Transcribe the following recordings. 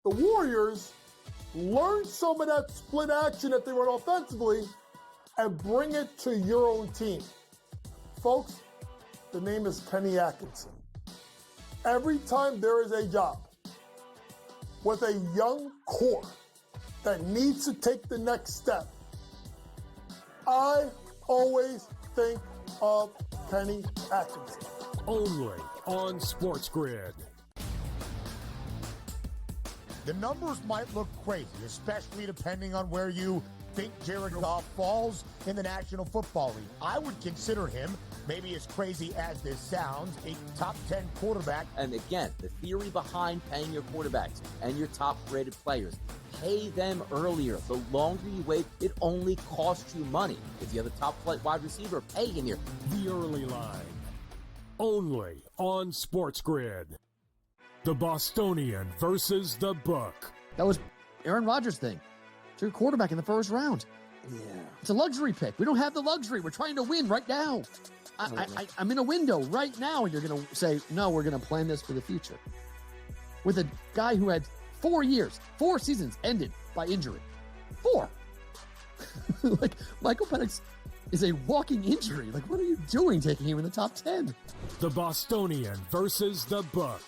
the Warriors learn some of that split action that they run offensively and bring it to your own team. Folks, the name is Kenny Atkinson. Every time there is a job with a young core that needs to take the next step, I always think of Kenny Atkinson. Only on SportsGrid. The numbers might look crazy, especially depending on where you think Jared Goff falls in the National Football League. I would consider him, maybe as crazy as this sounds, a top 10 quarterback. And again, the theory behind paying your quarterbacks and your top-rated players, pay them earlier. The longer you wait, it only costs you money. If you have a top-flight wide receiver, pay him here. The Early Line. Only on SportsGrid. The Bostonian versus the Book. That was Aaron Rodgers' thing. It's your quarterback in the first round. Yeah. It's a luxury pick. We don't have the luxury. We're trying to win right now. I'm in a window right now, and you're going to say, no, we're going to plan this for the future. With a guy who had 4 seasons ended by injury. 4. Like, Michael Penix is a walking injury. Like, what are you doing taking him in the top 10? The Bostonian versus the Book.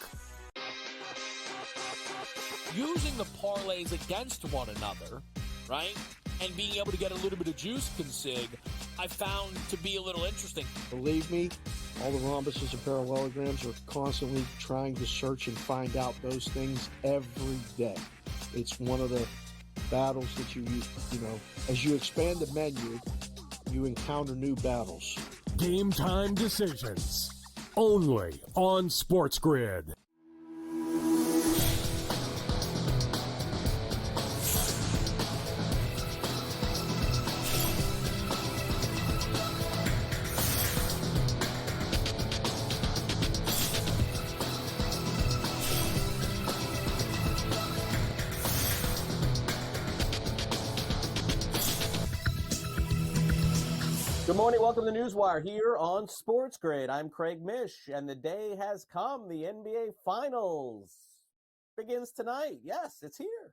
Using the parlays against one another, right, and being able to get a little bit of juice consig, I found to be a little interesting. Believe me, all the rhombuses and parallelograms are constantly trying to search and find out those things every day. It's one of the battles that you know, as you expand the menu, you encounter new battles. Game time decisions. Only on SportsGrid. Good morning. Welcome to NewsWire here on SportsGrid. I'm Craig Mish, and the day has come. The NBA Finals begins tonight. Yes, it's here.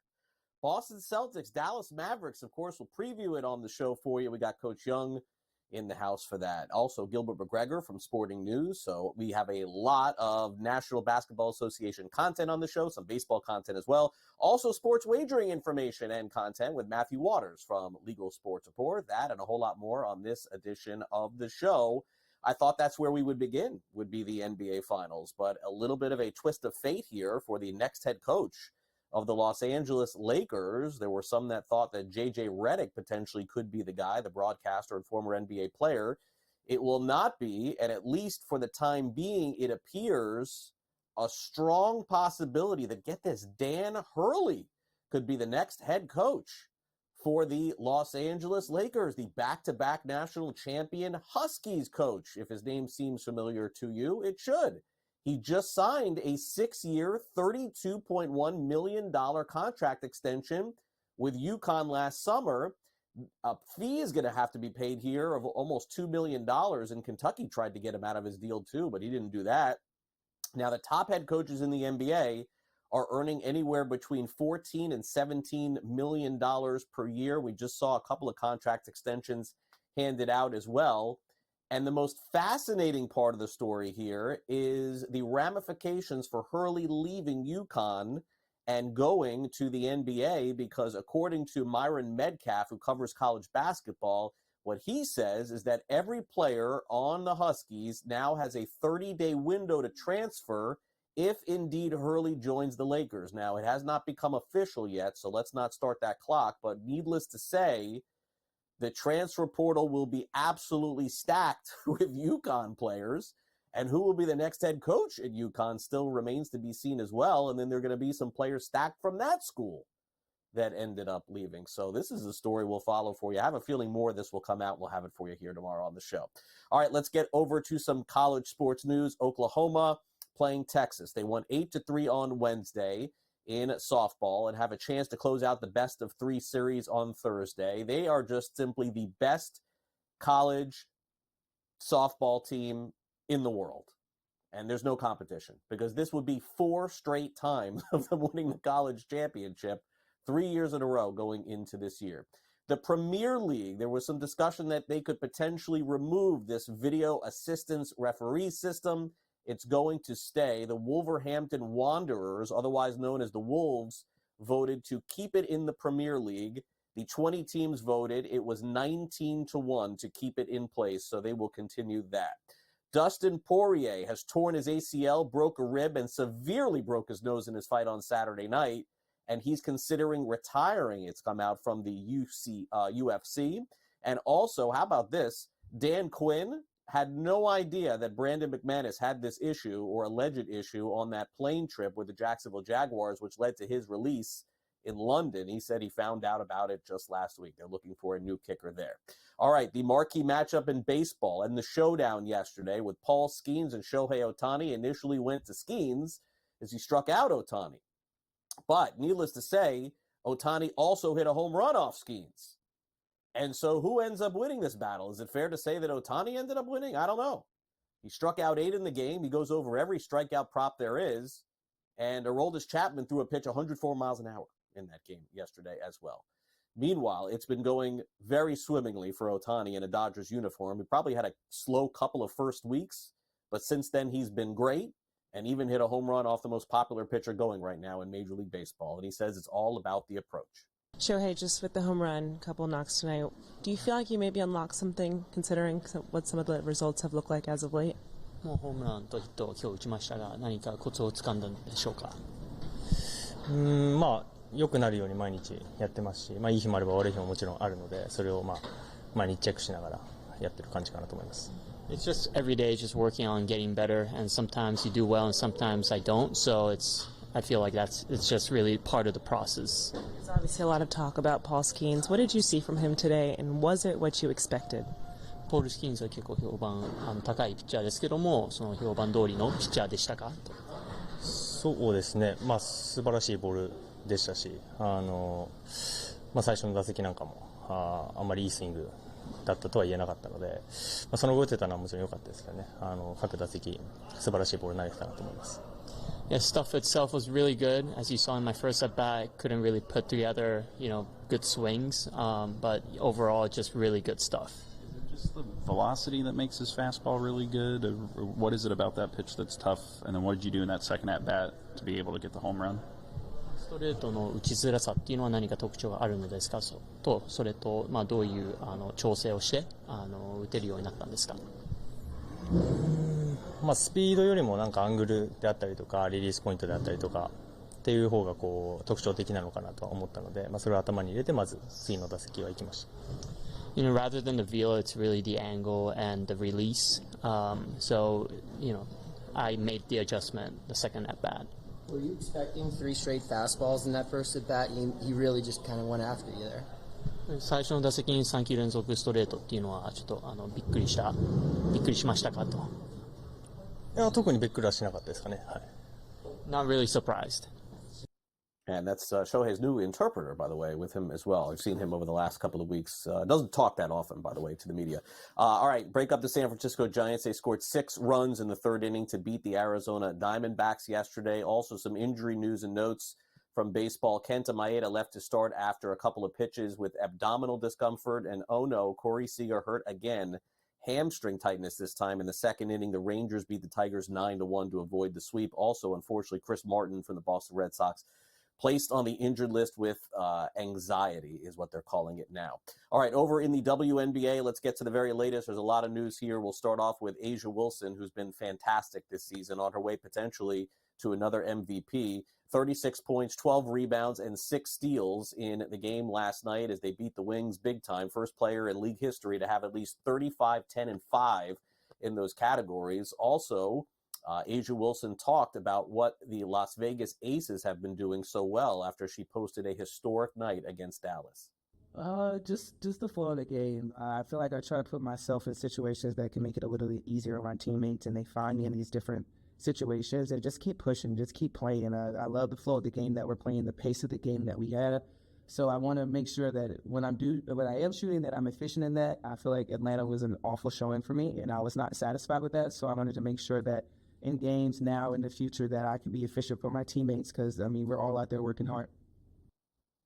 Boston Celtics, Dallas Mavericks. Of course, we'll preview it on the show for you. We got Coach Young in the house for that. Also, Gilbert McGregor from Sporting News. So we have a lot of National Basketball Association content on the show, some baseball content as well. Also, sports wagering information and content with Matthew Waters from Legal Sports Report. That and a whole lot more on this edition of the show. I thought that's where we would begin, would be the NBA Finals. But a little bit of a twist of fate here for the next head coach of the Los Angeles Lakers. There were some that thought that J.J. Redick potentially could be the guy, the broadcaster and former NBA player. It will not be, and at least for the time being, it appears a strong possibility that, get this, Dan Hurley could be the next head coach for the Los Angeles Lakers, the back-to-back national champion Huskies coach. If his name seems familiar to you, it should. He just signed a 6-year, $32.1 million contract extension with UConn last summer. A fee is going to have to be paid here of almost $2 million, and Kentucky tried to get him out of his deal too, but he didn't do that. Now, the top head coaches in the NBA are earning anywhere between $14 and $17 million per year. We just saw a couple of contract extensions handed out as well. And the most fascinating part of the story here is the ramifications for Hurley leaving UConn and going to the NBA, because according to Myron Medcalf, who covers college basketball, what he says is that every player on the Huskies now has a 30-day window to transfer if indeed Hurley joins the Lakers. Now, it has not become official yet, so let's not start that clock, but needless to say, the transfer portal will be absolutely stacked with UConn players, and who will be the next head coach at UConn still remains to be seen as well. And then there are going to be some players stacked from that school that ended up leaving. So this is a story we'll follow for you. I have a feeling more of this will come out. We'll have it for you here tomorrow on the show. All right, let's get over to some college sports news. Oklahoma playing Texas. They won 8-3 on Wednesday in softball and have a chance to close out the best of 3 series on Thursday. They are just simply the best college softball team in the world. And there's no competition because this would be 4 straight times of them winning the college championship, 3 years in a row going into this year. The Premier League, there was some discussion that they could potentially remove this video assistance referee system. It's going to stay. The Wolverhampton Wanderers, otherwise known as the Wolves, voted to keep it in the Premier League. The 20 teams voted. It was 19-1 to keep it in place, so they will continue that. Dustin Poirier has torn his ACL, broke a rib, and severely broke his nose in his fight on Saturday night, and he's considering retiring. It's come out from the UFC. And also, how about this? Dan Quinn had no idea that Brandon McManus had this issue or alleged issue on that plane trip with the Jacksonville Jaguars, which led to his release in London. He said he found out about it just last week. They're looking for a new kicker there. All right, the marquee matchup in baseball and the showdown yesterday with Paul Skeens and Shohei Ohtani initially went to Skeens as he struck out Ohtani. But needless to say, Ohtani also hit a home run off Skeens. And so who ends up winning this battle? Is it fair to say that Ohtani ended up winning? I don't know. He struck out 8 in the game. He goes over every strikeout prop there is. And Aroldis Chapman threw a pitch 104 miles an hour in that game yesterday as well. Meanwhile, it's been going very swimmingly for Ohtani in a Dodgers uniform. He probably had a slow couple of first weeks, but since then he's been great and even hit a home run off the most popular pitcher going right now in Major League Baseball. And he says it's all about the approach. Shohei, just with the home run, couple knocks tonight, do you feel like you maybe unlocked something considering what some of the results have looked like as of late? もうホームランとヒットを今日打ちましたが、何かコツをつかんだんでしょうか。まあ良くなるように毎日やってますし、まあいい日もあれば悪い日ももちろんあるので、それをまあ毎日チェックしながらやってる感じかなと思います。It's just every day just working on getting better, and sometimes you do well and sometimes I don't. So I feel like it's just really part of the process. There's obviously a lot of talk about Paul Skeens. What did you see from him today, and was it what you expected? ポール・スキンズは結構評判高いピッチャーですけども、その評判通りのピッチャーでしたかと。そうですね。まあ素晴らしいボールでしたし、まあ最初の打席なんかもあんまりいいスイングだったとは言えなかったので、まあその後打てたのはもちろん良かったですけどね。各打席素晴らしいボール投げてたなと思います。Yeah, stuff itself was really good. As you saw in my first at bat, I couldn't really put together, good swings. But overall, just really good stuff. Just the velocity that makes his fastball really good? Or what is it about that pitch that's tough? And then what did you do in that second at bat to be able to get the home run? ストレートの打ちづらさっていうのは何か特徴があるのですかと、それと、まあ、どういう調整をして打てるようになったんですか。まあ、スピードよりもなんかアングルであったりとかリリースポイントであったりとかっていう方がこう特徴的なのかなとは思ったので、まあ、それを頭に入れてまず次の打席は行きました。Rather than the velo, it's really the angle and the release. So, I made the adjustment the second at bat. Were you expecting 3 straight fastballs in that first at bat? He really just kind of went after you there. 最初の打席に3球連続ストレートっていうのはちょっとびっくりしましたかと。いや特にびっくりはしなかったですかね。はい。Not really surprised. And that's Shohei's new interpreter, by the way, with him as well. I've seen him over the last couple of weeks. Doesn't talk that often, by the way, to the media. All right, break up the San Francisco Giants. They scored 6 runs in the third inning to beat the Arizona Diamondbacks yesterday. Also some injury news and notes from baseball. Kenta Maeda left to start after a couple of pitches with abdominal discomfort. And oh no, Corey Seager hurt again. Hamstring tightness this time in the second inning. The Rangers beat the Tigers 9-1 to avoid the sweep. Also, unfortunately, Chris Martin from the Boston Red Sox placed on the injured list with anxiety is what they're calling it now. All right, over in the WNBA, let's get to the very latest. There's a lot of news here. We'll start off with A'ja Wilson, who's been fantastic this season, on her way potentially to another MVP. 36 points, 12 rebounds, and 6 steals in the game last night as they beat the Wings big time. First player in league history to have at least 35, 10, and 5 in those categories. Also, A'ja Wilson talked about what the Las Vegas Aces have been doing so well after she posted a historic night against Dallas. Just the flow of the game. I feel like I try to put myself in situations that can make it a little bit easier on my teammates, and they find me in these different situations and just keep pushing, just keep playing. I love the flow of the game that we're playing, the pace of the game that we have. So I want to make sure that when I am shooting, that I'm efficient in that. I feel like Atlanta was an awful showing for me, and I was not satisfied with that. So I wanted to make sure that in games now in the future that I can be efficient for my teammates because, I mean, we're all out there working hard.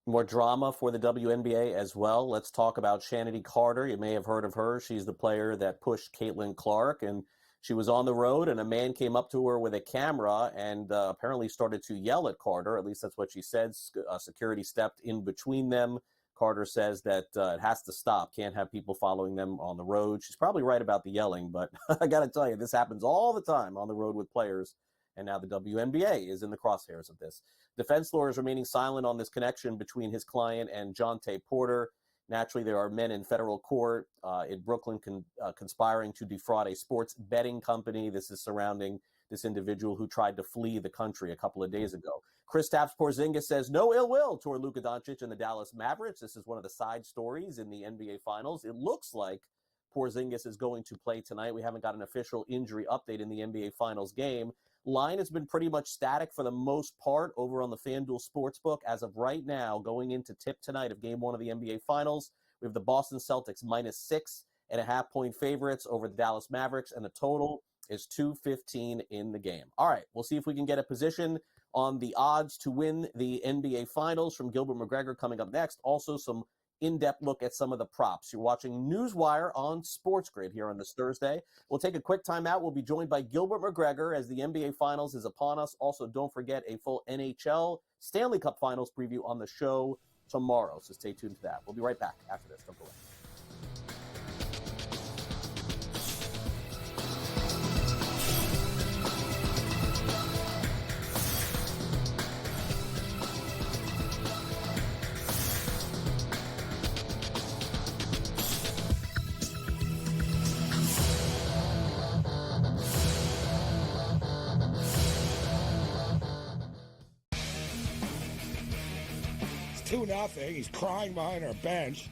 More drama for the WNBA as well. Let's talk about Shanity Carter. You may have heard of her. She's the player that pushed Caitlin Clark, and she was on the road, and a man came up to her with a camera and apparently started to yell at Carter. At least that's what she said. Security stepped in between them. Carter says that it has to stop. Can't have people following them on the road. She's probably right about the yelling, but I got to tell you, this happens all the time on the road with players. And now the WNBA is in the crosshairs of this. Defense lawyer is remaining silent on this connection between his client and Jonte Porter. Naturally, there are men in federal court in Brooklyn conspiring to defraud a sports betting company. This is surrounding this individual who tried to flee the country a couple of days ago. Kristaps Porzingis says no ill will toward Luka Doncic and the Dallas Mavericks. This is one of the side stories in the NBA Finals. It looks like Porzingis is going to play tonight. We haven't got an official injury update in the NBA Finals game. Line has been pretty much static for the most part over on the FanDuel Sportsbook as of right now, going into tip tonight of Game 1 of the NBA Finals. We have the Boston Celtics -6.5 point favorites over the Dallas Mavericks, and the total is 215 in the game. All right, we'll see if we can get a position on the odds to win the NBA Finals from Gilbert McGregor coming up next. Also, some in-depth look at some of the props. You're watching NewsWire on SportsGrid here on this Thursday. We'll take a quick timeout. We'll be joined by Gilbert McGregor as the NBA Finals is upon us. Also, don't forget a full NHL Stanley Cup Finals preview on the show tomorrow. So stay tuned to that. We'll be right back after this. Don't go away. It's 2-0. He's crying behind our bench.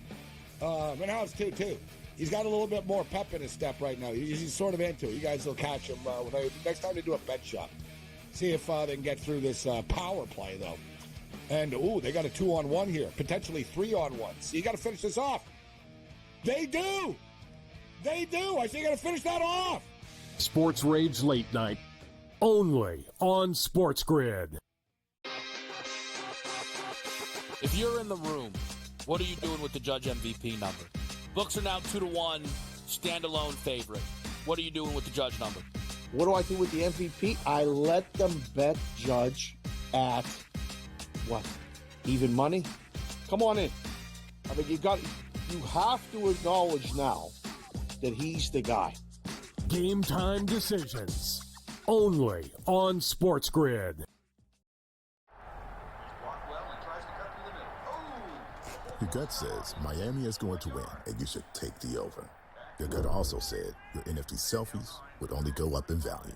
But now it's 2-2. He's got a little bit more pep in his step right now. He's sort of into it. You guys will catch him next time they do a bet shop. See if they can get through this power play, though. And, they got a 2-on-1 here. Potentially 3-on-1. So you got to finish this off. They do! They do! I say you got to finish that off! Sports Rage Late Night, only on SportsGrid. If you're in the room, what are you doing with the Judge MVP number? Books are now 2-1, standalone favorite. What are you doing with the Judge number? What do I do with the MVP? I let them bet Judge at, what, even money? Come on in. I mean, you have to acknowledge now that he's the guy. Game time decisions, only on SportsGrid. Your gut says Miami is going to win, and you should take the over. Your gut also said your NFT selfies would only go up in value.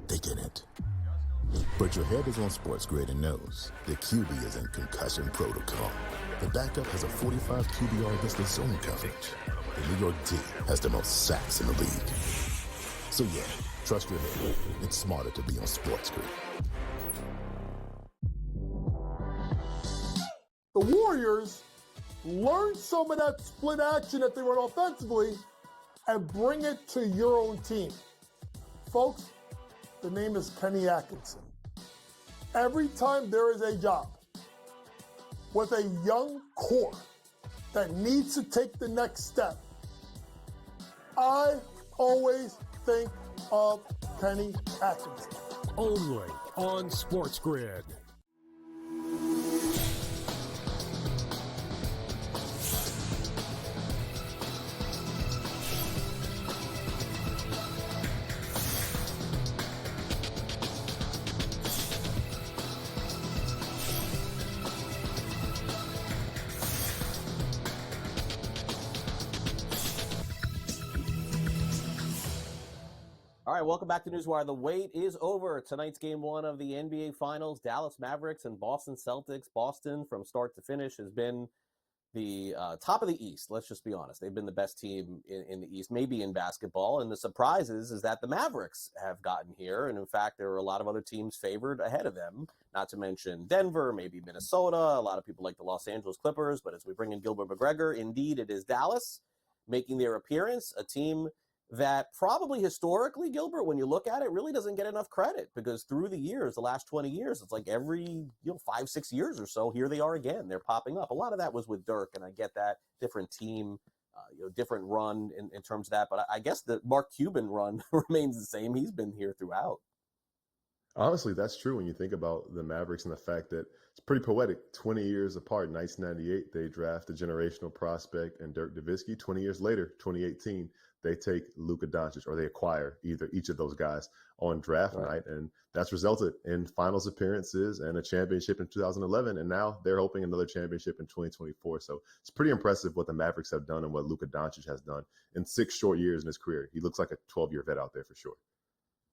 They didn't. But your head is on SportsGrid and knows the QB is in concussion protocol. The backup has a 45 QBR against the zone coverage. The New York D has the most sacks in the league. So yeah, trust your head. It's smarter to be on SportsGrid. The Warriors learn some of that split action that they run offensively and bring it to your own team. Folks, the name is Kenny Atkinson. Every time there is a job with a young core that needs to take the next step, I always think of Kenny Atkinson. Only on SportsGrid. All right, welcome back to NewsWire. The wait is over. Tonight's Game 1 of the NBA Finals, Dallas Mavericks and Boston Celtics. Boston, from start to finish, has been the top of the East. Let's just be honest. They've been the best team in the East, maybe in basketball. And the surprise is that the Mavericks have gotten here. And, in fact, there are a lot of other teams favored ahead of them, not to mention Denver, maybe Minnesota. A lot of people like the Los Angeles Clippers. But as we bring in Gilbert McGregor, indeed, it is Dallas making their appearance, a team that probably historically, Gilbert, when you look at it, really doesn't get enough credit, because through the years, the last 20 years, it's like every 5-6 years or so, here they are again. They're popping up. A lot of that was with Dirk, and I get that. Different team, different run in terms of that. But I guess the Mark Cuban run remains the same. He's been here throughout. Honestly, that's true when you think about the Mavericks and the fact that it's pretty poetic. 20 years apart, 1998, they draft a generational prospect and Dirk Nowitzki. 20 years later, 2018, they take Luka Doncic, or they acquire each of those guys on draft night. And that's resulted in finals appearances and a championship in 2011. And now they're hoping another championship in 2024. So it's pretty impressive what the Mavericks have done and what Luka Doncic has done in 6 short years in his career. He looks like a 12-year vet out there for sure.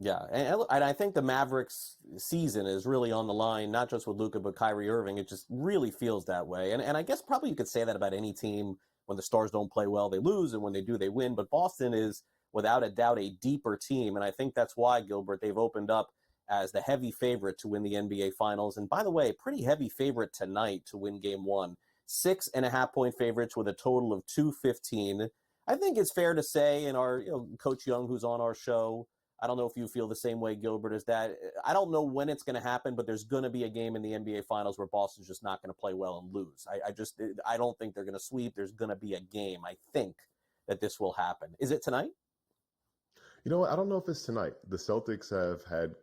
Yeah, and I think the Mavericks season is really on the line, not just with Luka, but Kyrie Irving. It just really feels that way. And I guess probably you could say that about any team. When the stars don't play well, they lose, and when they do, they win. But Boston is, without a doubt, a deeper team, and I think that's why, Gilbert, they've opened up as the heavy favorite to win the NBA Finals. And by the way, pretty heavy favorite tonight to win Game 1. 6.5-point favorites with a total of 215. I think it's fair to say, and our Coach Young, who's on our show, I don't know if you feel the same way, Gilbert, as that. I don't know when it's going to happen, but there's going to be a game in the NBA Finals where Boston's just not going to play well and lose. I don't think they're going to sweep. There's going to be a game. I think that this will happen. Is it tonight? You know what? I don't know if it's tonight. The Celtics have had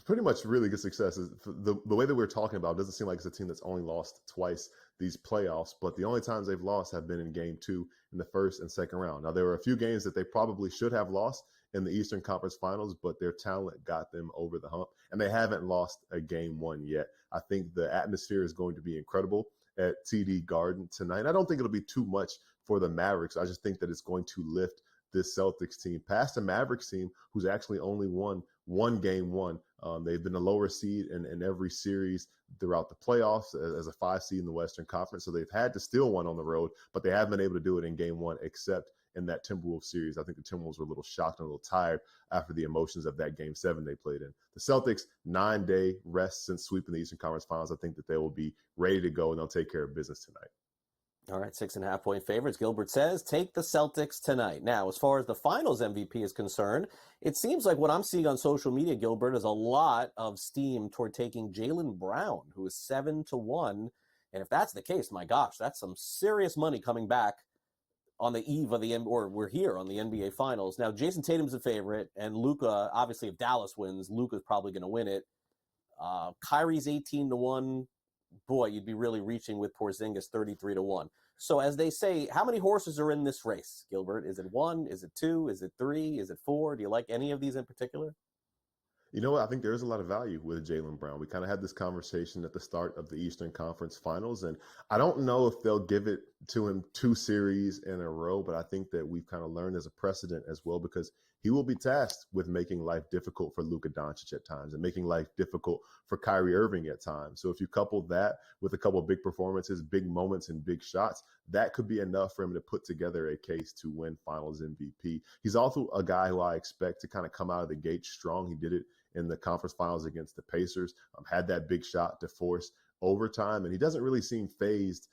pretty much really good successes. The way that we're talking about, it doesn't seem like it's a team that's only lost twice these playoffs, but the only times they've lost have been in Game 2 in the first and second round. Now, there were a few games that they probably should have lost in the Eastern Conference Finals, but their talent got them over the hump, and they haven't lost a Game 1 yet. I think the atmosphere is going to be incredible at TD Garden tonight. I don't think it'll be too much for the Mavericks. I just think that it's going to lift this Celtics team past the Mavericks team, who's actually only won one Game 1. They've been a lower seed in every series throughout the playoffs as a 5 seed in the Western Conference. So they've had to steal one on the road, but they haven't been able to do it in Game 1, except in that Timberwolves series. I think the Timberwolves were a little shocked and a little tired after the emotions of that Game 7 they played in. The Celtics, 9-day rest since sweeping the Eastern Conference Finals. I think that they will be ready to go, and they'll take care of business tonight. All right, 6.5-point favorites. Gilbert says, take the Celtics tonight. Now, as far as the Finals MVP is concerned, it seems like what I'm seeing on social media, Gilbert, is a lot of steam toward taking Jaylen Brown, who is 7-1. And if that's the case, my gosh, that's some serious money coming back on the eve of we're here on the NBA Finals. Now, Jason Tatum's a favorite, and Luka, obviously, if Dallas wins, Luka's probably going to win it. Kyrie's 18-1. Boy, you'd be really reaching with Porzingis 33-1. So as they say, how many horses are in this race, Gilbert? Is it 1? Is it 2? Is it 3? Is it 4? Do you like any of these in particular? You know what? I think there's a lot of value with Jaylen Brown. We kind of had this conversation at the start of the Eastern Conference Finals, and I don't know if they'll give it to him 2 series in a row, but I think that we've kind of learned as a precedent as well, because he will be tasked with making life difficult for Luka Doncic at times and making life difficult for Kyrie Irving at times. So if you couple that with a couple of big performances, big moments, and big shots, that could be enough for him to put together a case to win Finals MVP. He's also a guy who I expect to kind of come out of the gate strong. He did it in the conference finals against the Pacers, had that big shot to force overtime, and he doesn't really seem fazed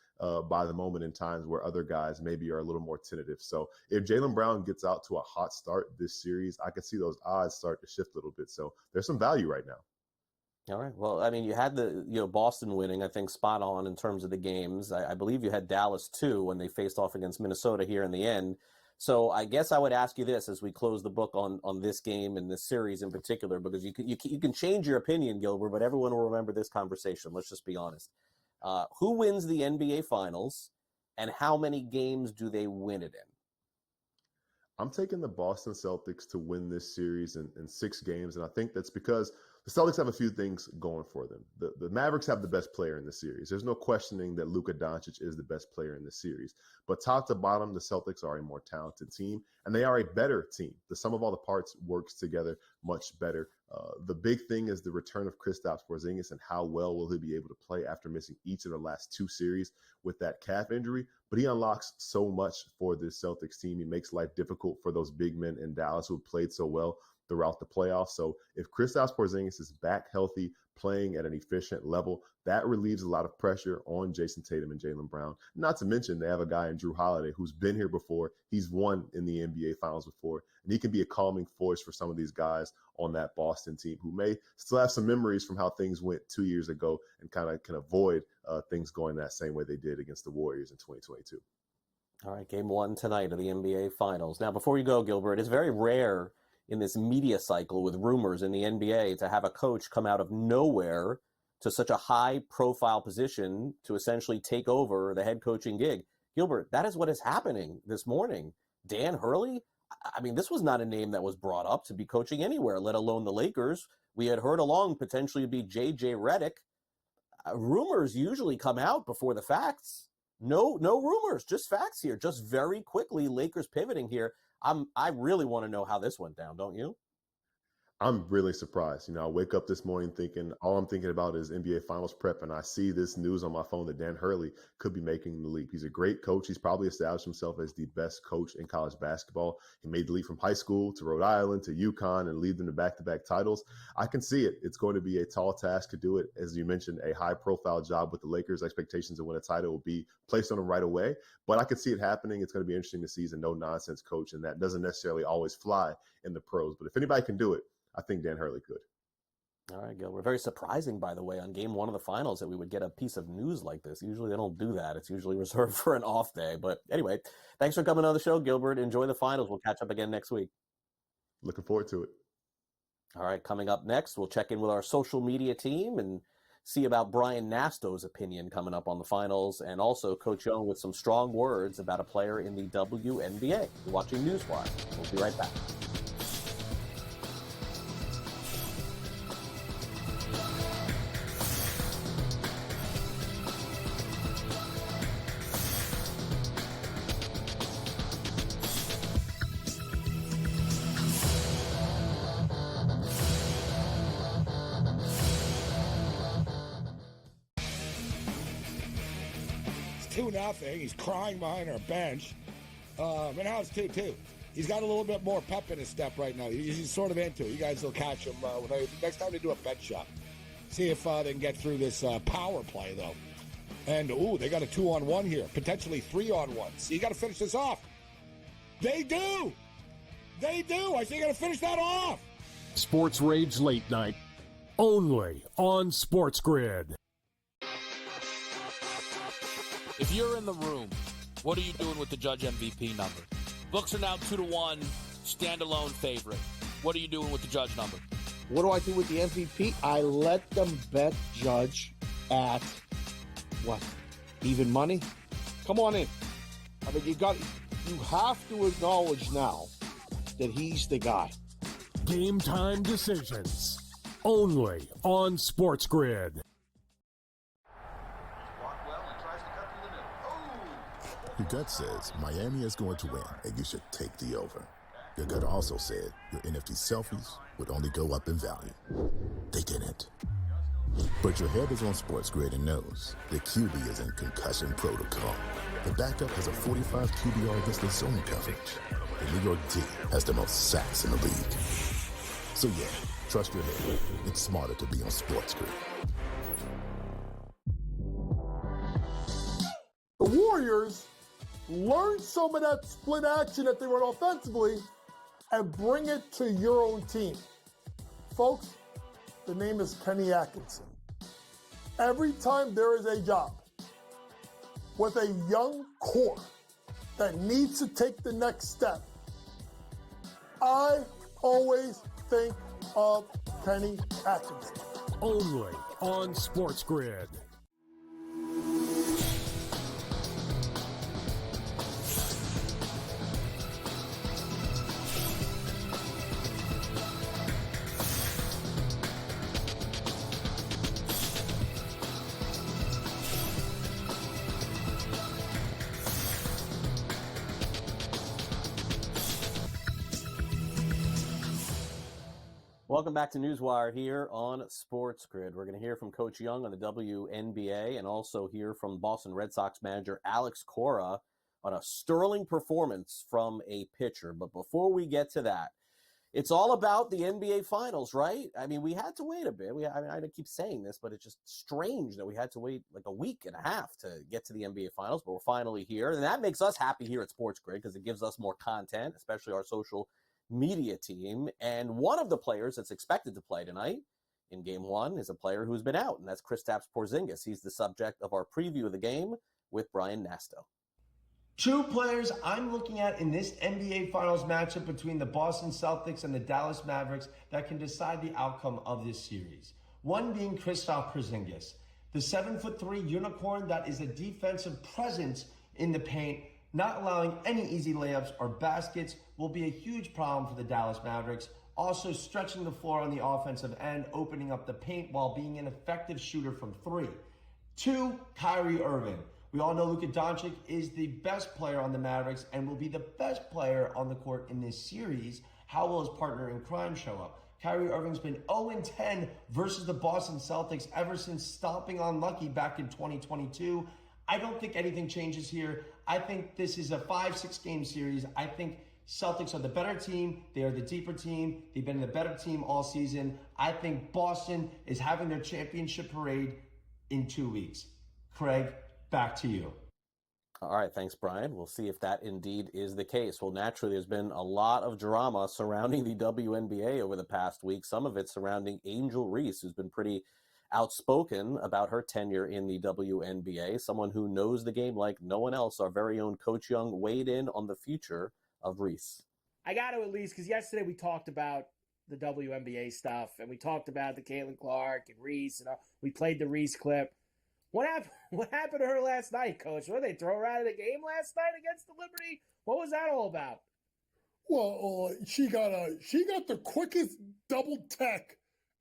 by the moment in times where other guys maybe are a little more tentative. So if Jaylen Brown gets out to a hot start this series, I could see those odds start to shift a little bit. So there's some value right now. All right. Well, I mean, you had the Boston winning, I think, spot on in terms of the games. I believe you had Dallas too when they faced off against Minnesota here in the end. So I guess I would ask you this as we close the book on this game and this series in particular, because you can change your opinion, Gilbert, but everyone will remember this conversation. Let's just be honest. Who wins the NBA Finals, and how many games do they win it in? I'm taking the Boston Celtics to win this series in 6 games, and I think that's because the Celtics have a few things going for them. The Mavericks have the best player in the series. There's no questioning that Luka Doncic is the best player in the series. But top to bottom, the Celtics are a more talented team, and they are a better team. The sum of all the parts works together much better. The big thing is the return of Kristaps Porzingis and how well will he be able to play after missing each of the last 2 series with that calf injury. But he unlocks so much for this Celtics team. He makes life difficult for those big men in Dallas who have played so well throughout the playoffs. So if Kristaps Porzingis is back healthy, playing at an efficient level, that relieves a lot of pressure on Jason Tatum and Jaylen Brown. Not to mention they have a guy in Drew Holiday who's been here before. He's won in the NBA Finals before, and he can be a calming force for some of these guys on that Boston team who may still have some memories from how things went 2 years ago and kind of can avoid things going that same way they did against the Warriors in 2022. All right, game one tonight of the NBA Finals. Now, before you go, Gilbert, it's very rare in this media cycle with rumors in the NBA to have a coach come out of nowhere to such a high-profile position to essentially take over the head coaching gig. Gilbert, that is what is happening this morning. Dan Hurley, I mean, this was not a name that was brought up to be coaching anywhere, let alone the Lakers. We had heard along potentially be J.J. Redick. Rumors usually come out before the facts. No rumors, just facts here. Just very quickly, Lakers pivoting here. I really want to know how this went down, don't you? I'm really surprised. I wake up this morning thinking all I'm thinking about is NBA Finals prep, and I see this news on my phone that Dan Hurley could be making the leap. He's a great coach. He's probably established himself as the best coach in college basketball. He made the leap from high school to Rhode Island to UConn and lead them to back-to-back titles. I can see it. It's going to be a tall task to do it. As you mentioned, a high-profile job with the Lakers. Expectations to win a title will be placed on him right away, but I can see it happening. It's going to be interesting to see. He's a no-nonsense coach, and that doesn't necessarily always fly in the pros. But if anybody can do it, I think Dan Hurley could. All right, Gil. We're very surprising, by the way, on game one of the finals that we would get a piece of news like this. Usually they don't do that. It's usually reserved for an off day. But anyway, thanks for coming on the show, Gilbert. Enjoy the finals. We'll catch up again next week. Looking forward to it. All right, coming up next, we'll check in with our social media team and see about Brian Nasto's opinion coming up on the finals, and also Coach Young with some strong words about a player in the WNBA. You're watching NewsWire. We'll be right back. It's 2-0. He's crying behind our bench. And now it's 2-2. He's got a little bit more pep in his step right now. He's sort of into it. You guys will catch him next time they do a bench shot. See if they can get through this power play, though. And, they got a 2-on-1 here. Potentially 3-on-1. So you got to finish this off. They do. I think you got to finish that off. Sports Rage Late Night, only on SportsGrid. If you're in the room, what are you doing with the Judge MVP number? Books are now 2-1, standalone favorite. What are you doing with the Judge number? What do I do with the MVP? I let them bet Judge at what? Even money? Come on in. I mean, you have to acknowledge now that he's the guy. Game time decisions, only on SportsGrid. Your gut says Miami is going to win, and you should take the over. Your gut also said your NFT selfies would only go up in value. They didn't. But your head is on SportsGrid and knows the QB is in concussion protocol. The backup has a 45 QBR against the zone coverage. The New York D has the most sacks in the league. So yeah, trust your head. It's smarter to be on SportsGrid. The Warriors learn some of that split action that they run offensively and bring it to your own team. Folks, the name is Kenny Atkinson. Every time there is a job with a young core that needs to take the next step, I always think of Kenny Atkinson. Only on SportsGrid. Welcome back to NewsWire here on SportsGrid. We're going to hear from Coach Young on the WNBA and also hear from Boston Red Sox manager Alex Cora on a sterling performance from a pitcher. But before we get to that, It's all about the NBA Finals, right? I mean, we had to wait a bit. I keep saying this, but it's just strange that we had to wait like a week and a half to get to the NBA Finals, but we're finally here. And that makes us happy here at SportsGrid because it gives us more content, especially our social media team. And one of the players that's expected to play tonight in Game 1 is a player who's been out, and that's Kristaps Porzingis. He's the subject of our preview of the game with Brian Nasto. Two players I'm looking at in this NBA Finals matchup between the Boston Celtics and the Dallas Mavericks that can decide the outcome of this series. One being Kristaps Porzingis, the 7'3" unicorn that is a defensive presence in the paint, not allowing any easy layups or baskets will be a huge problem for the Dallas Mavericks. Also stretching the floor on the offensive end, opening up the paint while being an effective shooter from three. Two, Kyrie Irving. We all know Luka Doncic is the best player on the Mavericks and will be the best player on the court in this series. How will his partner in crime show up? Kyrie Irving's been 0-10 versus the Boston Celtics ever since stomping on Lucky back in 2022. I don't think anything changes here. I think this is a 5-6 game series. I think Celtics are the better team. They are the deeper team. They've been the better team all season. I think Boston is having their championship parade in 2 weeks. Craig, back to you. All right, thanks, Brian. We'll see if that indeed is the case. Well, naturally, there's been a lot of drama surrounding the WNBA over the past week, some of it surrounding Angel Reese, who's been pretty outspoken about her tenure in the WNBA, someone who knows the game like no one else. Our very own Coach Young weighed in on the future of Reese. I got to at least, because yesterday we talked about the WNBA stuff, and we talked about the Caitlin Clark and Reese, and we played the Reese clip. What happened to her last night, Coach? What, did they throw her out of the game last night against the Liberty? What was that all about? Well, she got the quickest double tech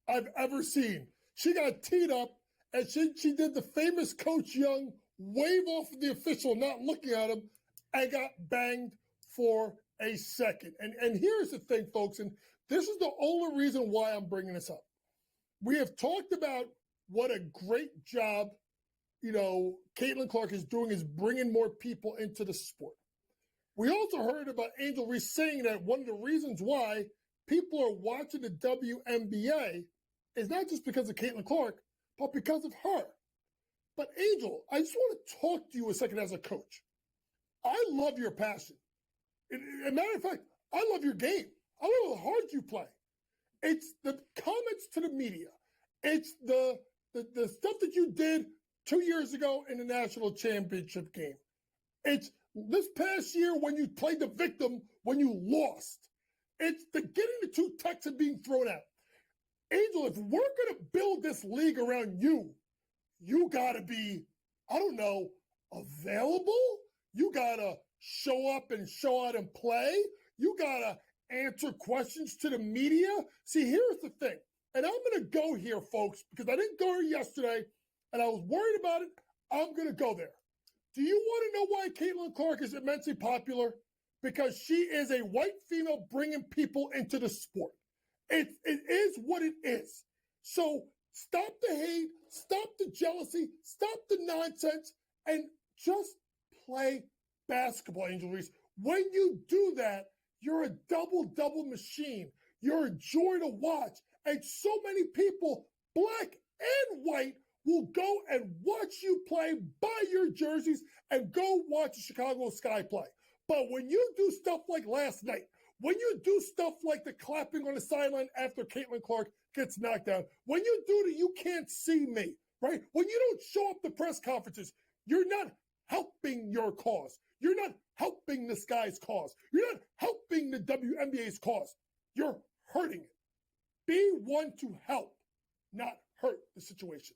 I've ever seen. She got teed up, and she did the famous Coach Young wave off of the official, not looking at him, and got banged for a second. And here's the thing, folks, and this is the only reason why I'm bringing this up. We have talked about what a great job Caitlin Clark is doing, is bringing more people into the sport. We also heard about Angel Reese saying that one of the reasons why people are watching the WNBA is not just because of Caitlin Clark, but because of her. But Angel, I just want to talk to you a second as a coach. I love your passion. As a matter of fact, I love your game. I love how hard you play. It's the comments to the media. It's the stuff that you did 2 years ago in the national championship game. It's this past year when you played the victim when you lost. It's the getting the two techs and being thrown out. Angel, if we're going to build this league around you, you got to be, available. You got to show up and show out and play. You got to answer questions to the media. See, here's the thing. And I'm going to go here, folks, because I didn't go here yesterday, and I was worried about it. I'm going to go there. Do you want to know why Caitlin Clark is immensely popular? Because she is a white female bringing people into the sport. It is what it is. So stop the hate, stop the jealousy, stop the nonsense, and just play basketball, Angel Reese. When you do that, you're a double-double machine. You're a joy to watch. And so many people, black and white, will go and watch you play, buy your jerseys, and go watch the Chicago Sky play. But when you do stuff like last night, when you do stuff like the clapping on the sideline after Caitlin Clark gets knocked down, when you do the you can't see me, right? When you don't show up to press conferences, you're not helping your cause. You're not helping the Sky's cause. You're not helping the WNBA's cause. You're hurting it. Be one to help, not hurt the situation.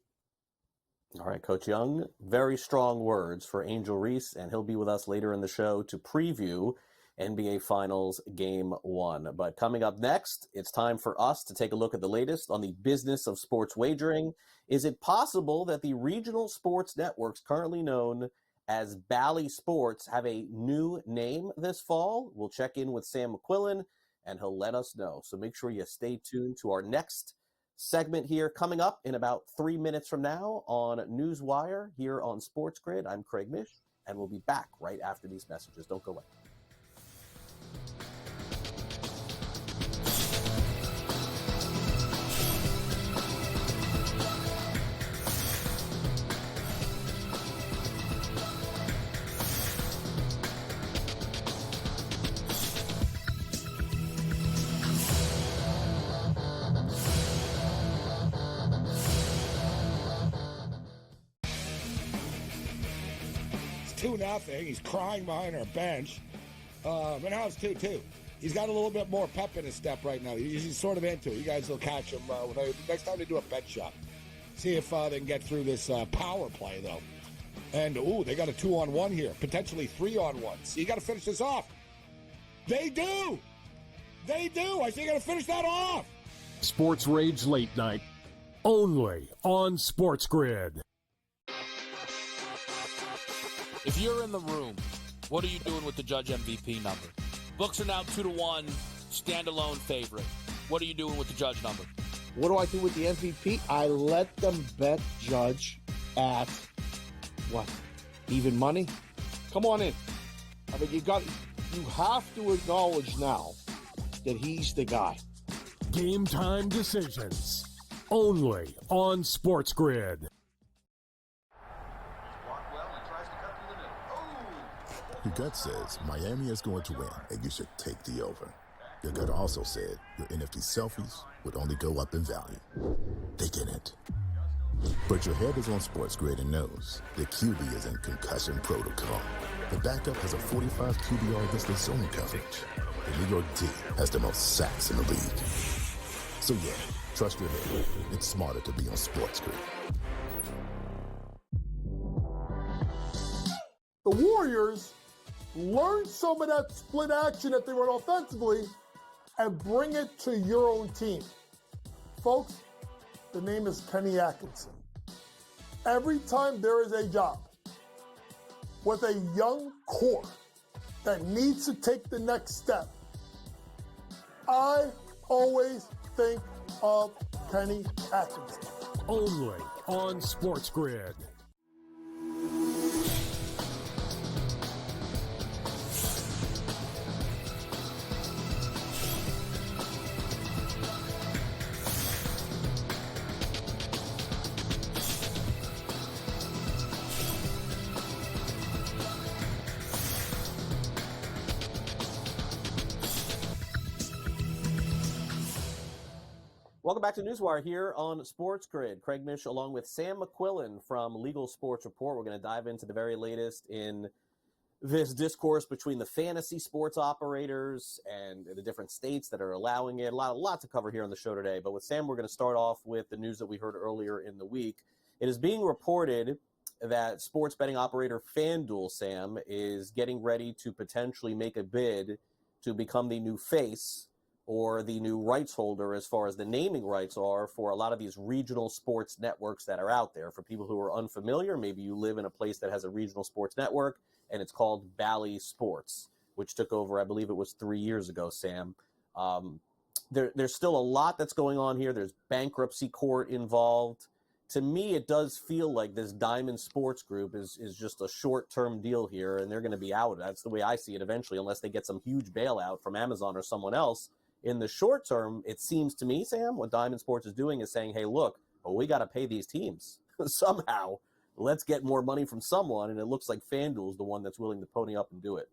All right, Coach Young, very strong words for Angel Reese, and he'll be with us later in the show to preview NBA Finals Game 1. But coming up next, it's time for us to take a look at the latest on the business of sports wagering. Is it possible that the regional sports networks currently known as Bally Sports have a new name this fall? We'll check in with Sam McQuillan, and he'll let us know. So make sure you stay tuned to our next segment here coming up in about 3 minutes from now on NewsWire here on SportsGrid. I'm Craig Mish, and we'll be back right after these messages. Don't go away. 2-0. He's crying behind our bench. But now it's 2-2. He's got a little bit more pep in his step right now. He's sort of into it. You guys will catch him next time they do a bet shop. See if they can get through this power play, though. And, they got a 2-on-1 here. Potentially 3-on-1. So you got to finish this off. They do. I say you got to finish that off. Sports Rage Late Night, only on SportsGrid. If you're in the room, what are you doing with the Judge MVP number? Books are now 2-1, standalone favorite. What are you doing with the Judge number? What do I do with the MVP? I let them bet Judge at what? Even money? Come on in. I mean, you have to acknowledge now that he's the guy. Game time decisions, only on SportsGrid. Your gut says Miami is going to win, and you should take the over. Your gut also said your NFT selfies would only go up in value. They didn't. But your head is on SportsGrid and knows the QB is in concussion protocol. The backup has a 45 QBR listed zone coverage. The New York D has the most sacks in the league. So yeah, trust your head. It's smarter to be on SportsGrid. The Warriors learn some of that split action that they run offensively and bring it to your own team. Folks, the name is Kenny Atkinson. Every time there is a job with a young core that needs to take the next step, I always think of Kenny Atkinson. Only on SportsGrid. Welcome back to NewsWire here on SportsGrid. Craig Mish along with Sam McQuillan from Legal Sports Report. We're going to dive into the very latest in this discourse between the fantasy sports operators and the different states that are allowing it. A lot to cover here on the show today. But with Sam, we're going to start off with the news that we heard earlier in the week. It is being reported that sports betting operator FanDuel, Sam, is getting ready to potentially make a bid to become the new face or the new rights holder as far as the naming rights are for a lot of these regional sports networks that are out there. For people who are unfamiliar, maybe you live in a place that has a regional sports network, and it's called Bally Sports, which took over, I believe it was 3 years ago, Sam. There's still a lot that's going on here. There's bankruptcy court involved. To me, it does feel like this Diamond Sports Group is just a short-term deal here, and they're going to be out. That's the way I see it eventually, unless they get some huge bailout from Amazon or someone else. In the short term, it seems to me, Sam, what Diamond Sports is doing is saying, hey, look, we got to pay these teams somehow. Let's get more money from someone, and it looks like FanDuel is the one that's willing to pony up and do it.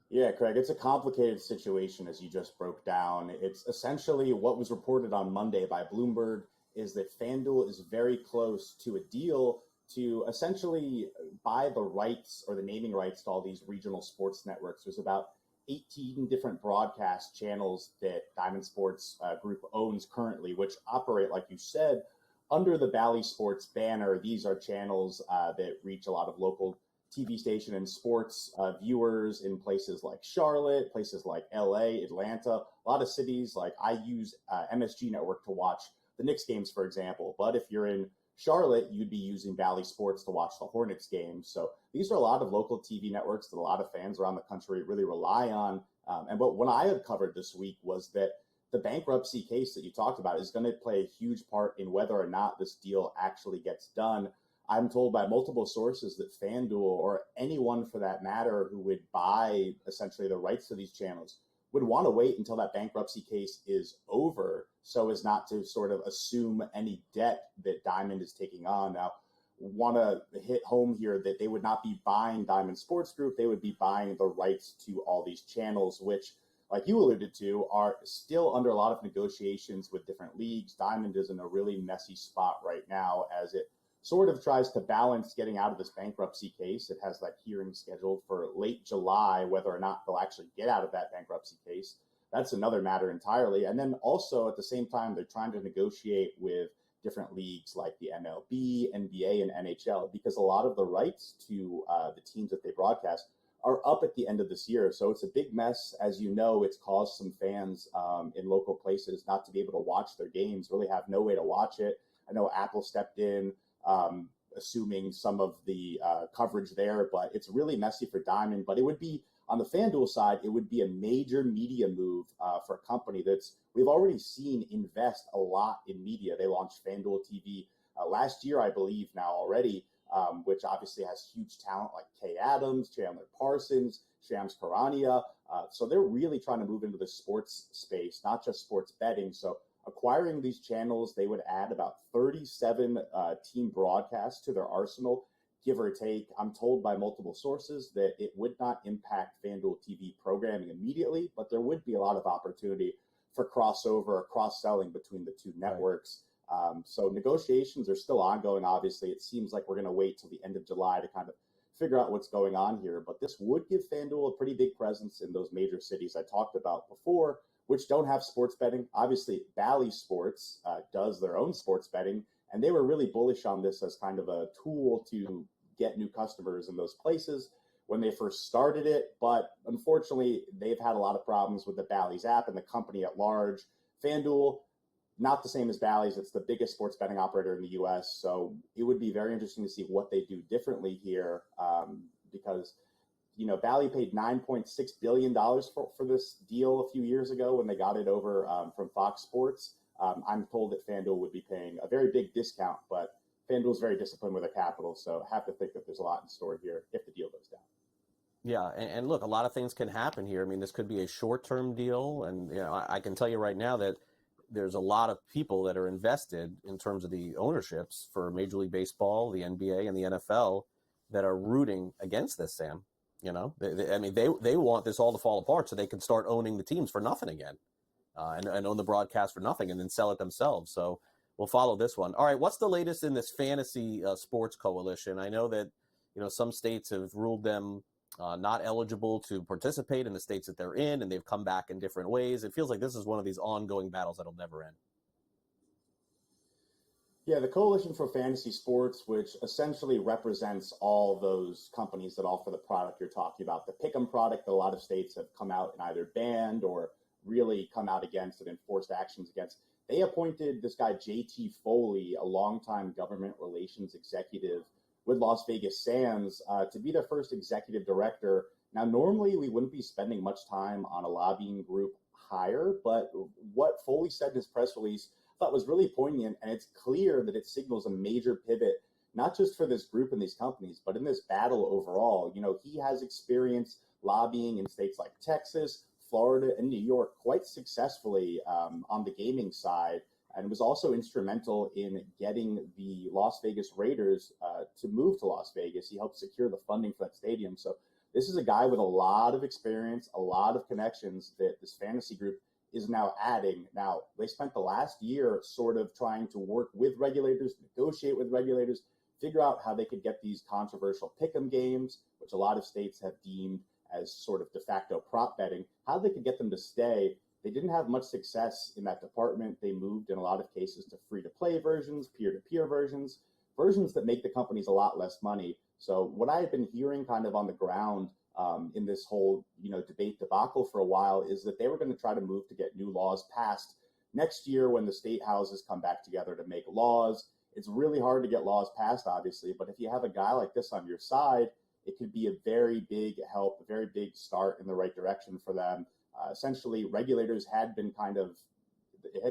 Yeah, Craig, it's a complicated situation, as you just broke down. It's essentially what was reported on Monday by Bloomberg is that FanDuel is very close to a deal to essentially buy the rights or the naming rights to all these regional sports networks. There's about 18 different broadcast channels that Diamond Sports Group owns currently, which operate, like you said, under the Bally Sports banner. These are channels that reach a lot of local TV station and sports viewers in places like Charlotte, places like LA, Atlanta, a lot of cities. Like I use MSG Network to watch the Knicks games, for example. But if you're in Charlotte, you'd be using Bally Sports to watch the Hornets games. So these are a lot of local TV networks that a lot of fans around the country really rely on. But what I had covered this week was that the bankruptcy case that you talked about is going to play a huge part in whether or not this deal actually gets done. I'm told by multiple sources that FanDuel, or anyone for that matter who would buy essentially the rights to these channels, would want to wait until that bankruptcy case is over so as not to sort of assume any debt that Diamond is taking on. Now, want to hit home here that they would not be buying Diamond Sports Group. They would be buying the rights to all these channels, which, like you alluded to, are still under a lot of negotiations with different leagues. Diamond is in a really messy spot right now as it sort of tries to balance getting out of this bankruptcy case. It has that hearing scheduled for late July. Whether or not they'll actually get out of that bankruptcy case, that's another matter entirely. And then also at the same time, they're trying to negotiate with different leagues like the MLB, NBA, and NHL, because a lot of the rights to the teams that they broadcast are up at the end of this year. So it's a big mess. As you know, it's caused some fans in local places not to be able to watch their games, really have no way to watch it. I know Apple stepped in, assuming some of the coverage there, but it's really messy for Diamond. But it would be, on the FanDuel side, it would be a major media move for a company we've already seen invest a lot in media. They launched FanDuel TV last year, I believe now already, which obviously has huge talent like Kay Adams, Chandler Parsons, Shams Charania. So they're really trying to move into the sports space, not just sports betting. So acquiring these channels, they would add about 37 team broadcasts to their arsenal, give or take. I'm told by multiple sources that it would not impact FanDuel TV programming immediately, but there would be a lot of opportunity for crossover or cross-selling between the two networks. So negotiations are still ongoing, obviously. It seems like we're going to wait till the end of July to kind of figure out what's going on here. But this would give FanDuel a pretty big presence in those major cities I talked about before, which don't have sports betting. Obviously, Bally Sports does their own sports betting, and they were really bullish on this as kind of a tool to get new customers in those places when they first started it. But unfortunately, they've had a lot of problems with the Bally's app and the company at large. FanDuel, not the same as Bally's. It's the biggest sports betting operator in the U.S. So it would be very interesting to see what they do differently here because, you know, Bally paid $9.6 billion for this deal a few years ago when they got it over from Fox Sports. I'm told that FanDuel would be paying a very big discount, but FanDuel is very disciplined with their capital, so I have to think that there's a lot in store here if the deal goes down. Yeah, and look, a lot of things can happen here. I mean, this could be a short-term deal, and you know, I can tell you right now that there's a lot of people that are invested in terms of the ownerships for Major League Baseball, the NBA, and the NFL that are rooting against this, Sam. You know, they want this all to fall apart so they can start owning the teams for nothing again, and own the broadcast for nothing, and then sell it themselves. So we'll follow this one. All right, what's the latest in this fantasy sports coalition? I know that, you know, some states have ruled them not eligible to participate in the states that they're in, and they've come back in different ways. It feels like this is one of these ongoing battles that'll never end. Yeah, the Coalition for Fantasy Sports, which essentially represents all those companies that offer the product you're talking about, the Pick'em product that a lot of states have come out and either banned or really come out against and enforced actions against. They appointed this guy, J.T. Foley, a longtime government relations executive with Las Vegas Sands, to be their first executive director. Now, normally we wouldn't be spending much time on a lobbying group hire, but what Foley said in his press release I thought was really poignant, and it's clear that it signals a major pivot, not just for this group and these companies, but in this battle overall. You know, he has experience lobbying in states like Texas, Florida, and New York quite successfully on the gaming side, and was also instrumental in getting the Las Vegas Raiders to move to Las Vegas. He helped secure the funding for that stadium. So this is a guy with a lot of experience, a lot of connections that this fantasy group is now adding. Now, they spent the last year sort of trying to work with regulators, negotiate with regulators, figure out how they could get these controversial pick'em games, which a lot of states have deemed as sort of de facto prop betting, how they could get them to stay. They didn't have much success in that department. They moved in a lot of cases to free-to-play versions, peer-to-peer versions, versions that make the companies a lot less money. So what I've been hearing kind of on the ground in this whole, debate debacle for a while is that they were going to try to move to get new laws passed next year when the state houses come back together to make laws. It's really hard to get laws passed, obviously, but if you have a guy like this on your side, it could be a very big help, a very big start in the right direction for them. Essentially, regulators had been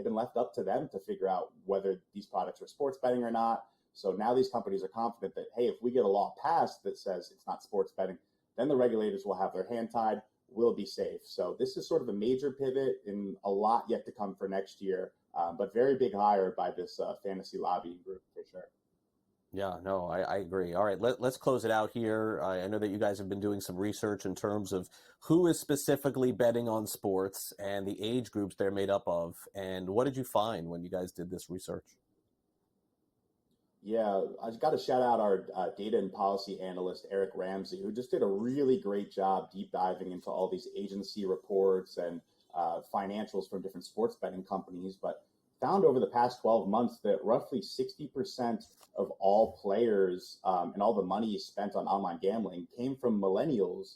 left up to them to figure out whether these products are sports betting or not. So now these companies are confident that, hey, if we get a law passed that says it's not sports betting, then the regulators will have their hand tied, we'll be safe. So this is sort of a major pivot and a lot yet to come for next year, but very big hire by this fantasy lobbying group for sure. Yeah, no, I agree. All right, let's close it out here. I know that you guys have been doing some research in terms of who is specifically betting on sports and the age groups they're made up of. And what did you find when you guys did this research? Yeah, I've got to shout out our data and policy analyst, Eric Ramsey, who just did a really great job deep diving into all these agency reports and financials from different sports betting companies, but found over the past 12 months that roughly 60% of all players and all the money spent on online gambling came from millennials,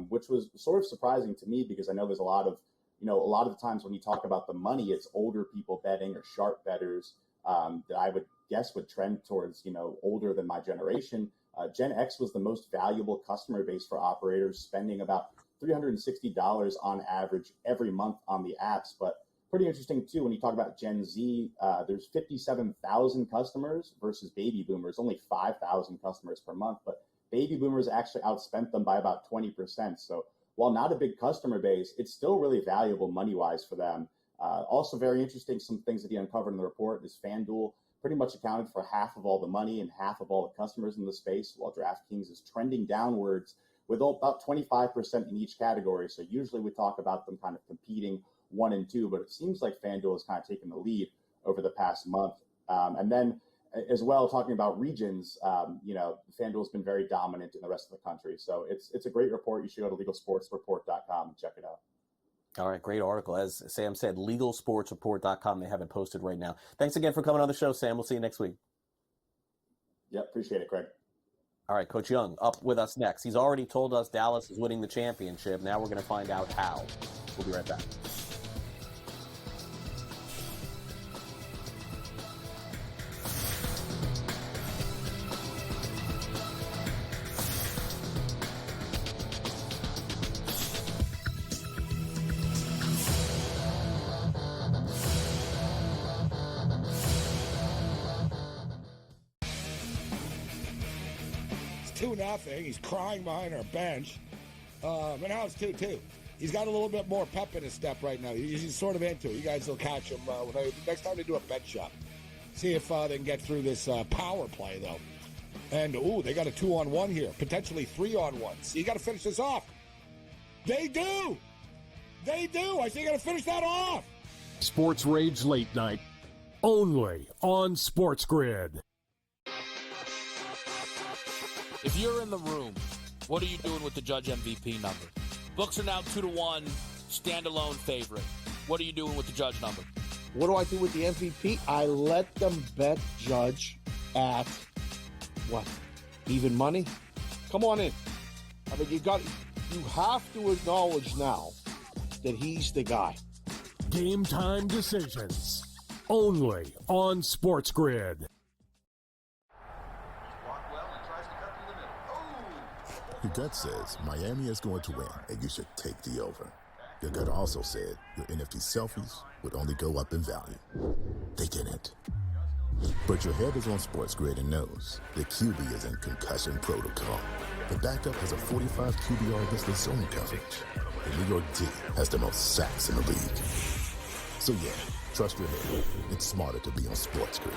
which was sort of surprising to me because I know there's a lot of the times when you talk about the money, it's older people betting or sharp bettors that I would guess would trend towards, older than my generation. Gen X was the most valuable customer base for operators, spending about $360 on average every month on the apps. But pretty interesting, too, when you talk about Gen Z, there's 57,000 customers versus baby boomers, only 5,000 customers per month. But baby boomers actually outspent them by about 20%. So while not a big customer base, it's still really valuable money-wise for them. Also very interesting, some things that he uncovered in the report is FanDuel pretty much accounted for half of all the money and half of all the customers in the space, while DraftKings is trending downwards with about 25% in each category. So usually we talk about them kind of competing 1 and 2, but it seems like FanDuel has kind of taken the lead over the past month. And then as well, talking about regions, FanDuel's been very dominant in the rest of the country. So it's a great report. You should go to legalsportsreport.com and check it out. All right, great article. As Sam said, legalsportsreport.com. They have it posted right now. Thanks again for coming on the show, Sam. We'll see you next week. Yep, appreciate it, Craig. All right, Coach Young up with us next. He's already told us Dallas is winning the championship. Now we're going to find out how. We'll be right back. It's 2-0. He's crying behind our bench. And now it's 2-2. He's got a little bit more pep in his step right now. He's sort of into it. You guys will catch him next time they do a bet shop. See if they can get through this power play, though. And, they got a 2-on-1 here. Potentially 3-on-1. So you got to finish this off. They do. They do. I say you got to finish that off. Sports Rage Late Night, only on SportsGrid. If you're in the room, what are you doing with the Judge MVP number? Books are now 2-1, standalone favorite. What are you doing with the Judge number? What do I do with the MVP? I let them bet Judge at what? Even money? Come on in. I mean, you have to acknowledge now that he's the guy. Game time decisions, only on SportsGrid. Your gut says Miami is going to win, and you should take the over. Your gut also said your NFT selfies would only go up in value. They didn't. But your head is on SportsGrid and knows the QB is in concussion protocol. The backup has a 45 QBR against the zone coverage. The New York D has the most sacks in the league. So yeah, trust your head. It's smarter to be on SportsGrid.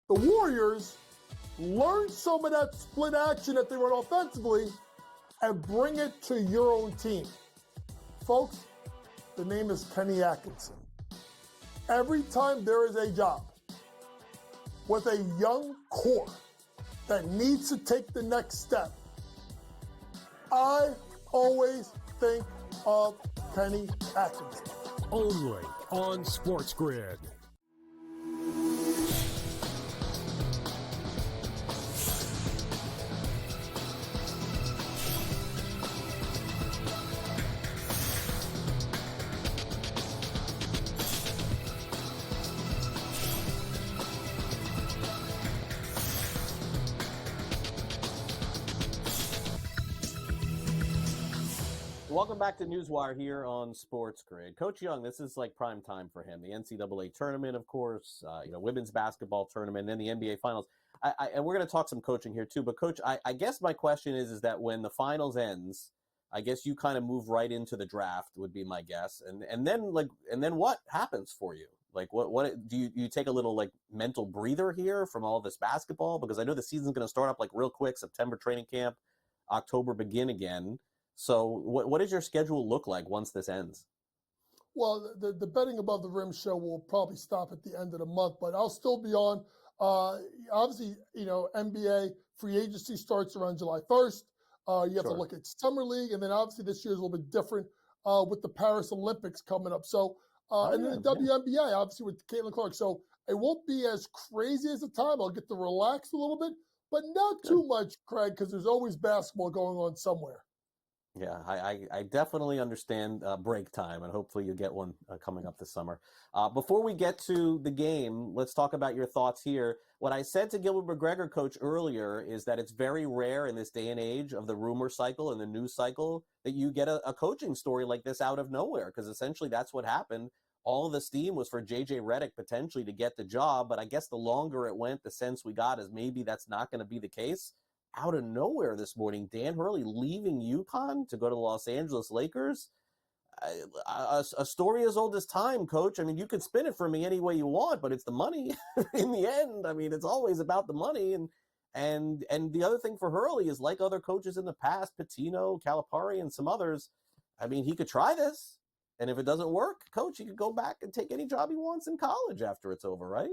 The Warriors learn some of that split action that they run offensively and bring it to your own team. Folks, the name is Kenny Atkinson. Every time there is a job with a young core that needs to take the next step, I always think of Kenny Atkinson. Only on SportsGrid. Welcome back to NewsWire here on SportsGrid. Coach Young, this is like prime time for him. The NCAA tournament, of course, women's basketball tournament, and then the NBA finals. And we're going to talk some coaching here too. But Coach, I guess my question is that when the finals ends, I guess you kind of move right into the draft would be my guess. And then what happens for you? Like what do you take a little like mental breather here from all this basketball? Because I know the season's going to start up like real quick, September training camp, October begin again. So what does your schedule look like once this ends? Well, the betting above the rim show will probably stop at the end of the month, but I'll still be on. Obviously, NBA free agency starts around July 1st. You have to look at Summer League, and then obviously this year is a little bit different with the Paris Olympics coming up. So, and then the WNBA, obviously with Caitlin Clark. So it won't be as crazy as the time. I'll get to relax a little bit, but not too much, Craig, because there's always basketball going on somewhere. Yeah, I definitely understand break time, and hopefully you get one coming up this summer. Before we get to the game, let's talk about your thoughts here. What I said to Gilbert McGregor, coach, earlier is that it's very rare in this day and age of the rumor cycle and the news cycle that you get a coaching story like this out of nowhere, because essentially that's what happened. All of the steam was for J.J. Redick potentially to get the job, but I guess the longer it went, the sense we got is maybe that's not going to be the case. Out of nowhere this morning, Dan Hurley leaving UConn to go to the Los Angeles Lakers. A story as old as time, coach. I mean, you could spin it for me any way you want, but it's the money in the end. I mean, it's always about the money. And the other thing for Hurley is, like other coaches in the past, Pitino, Calipari, and some others, I mean, he could try this. And if it doesn't work, coach, he could go back and take any job he wants in college after it's over, right?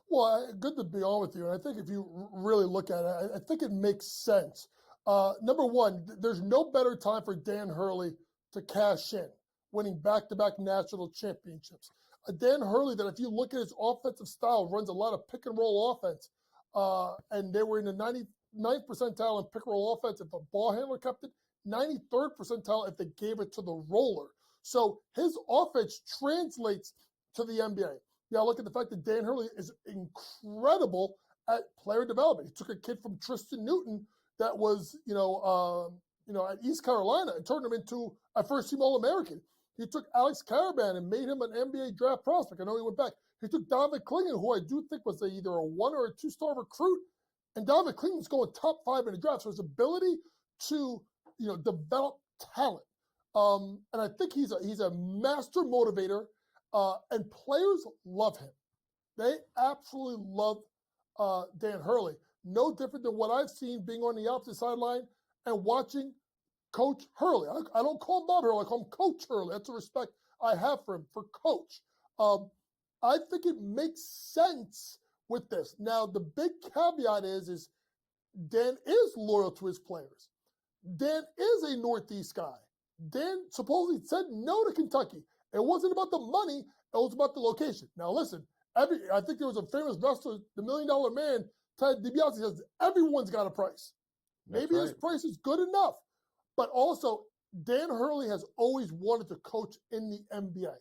Well, good to be on with you. And I think if you really look at it, I think it makes sense. Number one, there's no better time for Dan Hurley to cash in, winning back-to-back national championships. Dan Hurley, that if you look at his offensive style, runs a lot of pick-and-roll offense. And they were in the 99th percentile in pick-and-roll offense if a ball handler kept it, 93rd percentile if they gave it to the roller. So his offense translates to the NBA. Yeah, look at the fact that Dan Hurley is incredible at player development. He took a kid from Tristan Newton that was, at East Carolina and turned him into a first-team All-American. He took Alex Caravan and made him an NBA draft prospect. I know he went back. He took Don McQuillan, who I do think was either a 1 or a 2-star recruit, and Don McQuillan's going top 5 in the draft. So his ability to, develop talent. And I think he's a master motivator. And players love him. They absolutely love Dan Hurley. No different than what I've seen being on the opposite sideline and watching Coach Hurley. I don't call him Bob Hurley. I call him Coach Hurley. That's the respect I have for him, for Coach. I think it makes sense with this. Now, the big caveat is Dan is loyal to his players. Dan is a Northeast guy. Dan supposedly said no to Kentucky. It wasn't about the money. It was about the location. Now, listen, I think there was a famous wrestler, the $1 Million Man, Ted DiBiase, says everyone's got a price. Maybe his price is good enough. But also, Dan Hurley has always wanted to coach in the NBA.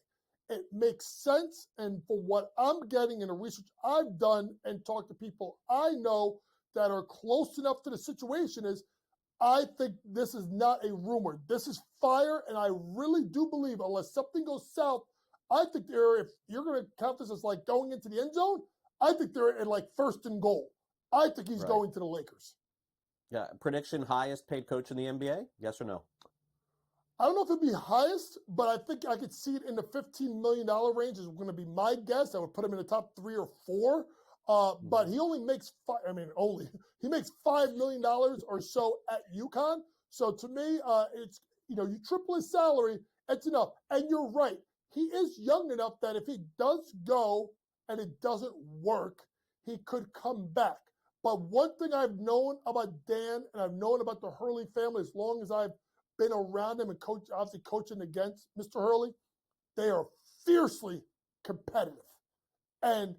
It makes sense. And for what I'm getting in the research I've done and talked to people I know that are close enough to the situation is, I think this is not a rumor. This is fire, and I really do believe, unless something goes south, I think if you're going to count this as like going into the end zone, I think they're at like 1st and goal. I think he's going to the Lakers. Yeah. Prediction, highest paid coach in the NBA? Yes or no? I don't know if it'd be highest, but I think I could see it in the $15 million range is going to be my guess. I would put him in the top 3 or 4. But he only makes he makes $5 million or so at UConn. So to me, it's, you triple his salary, it's enough. And you're right. He is young enough that if he does go and it doesn't work, he could come back. But one thing I've known about Dan and I've known about the Hurley family as long as I've been around him and obviously coaching against Mr. Hurley, they are fiercely competitive. And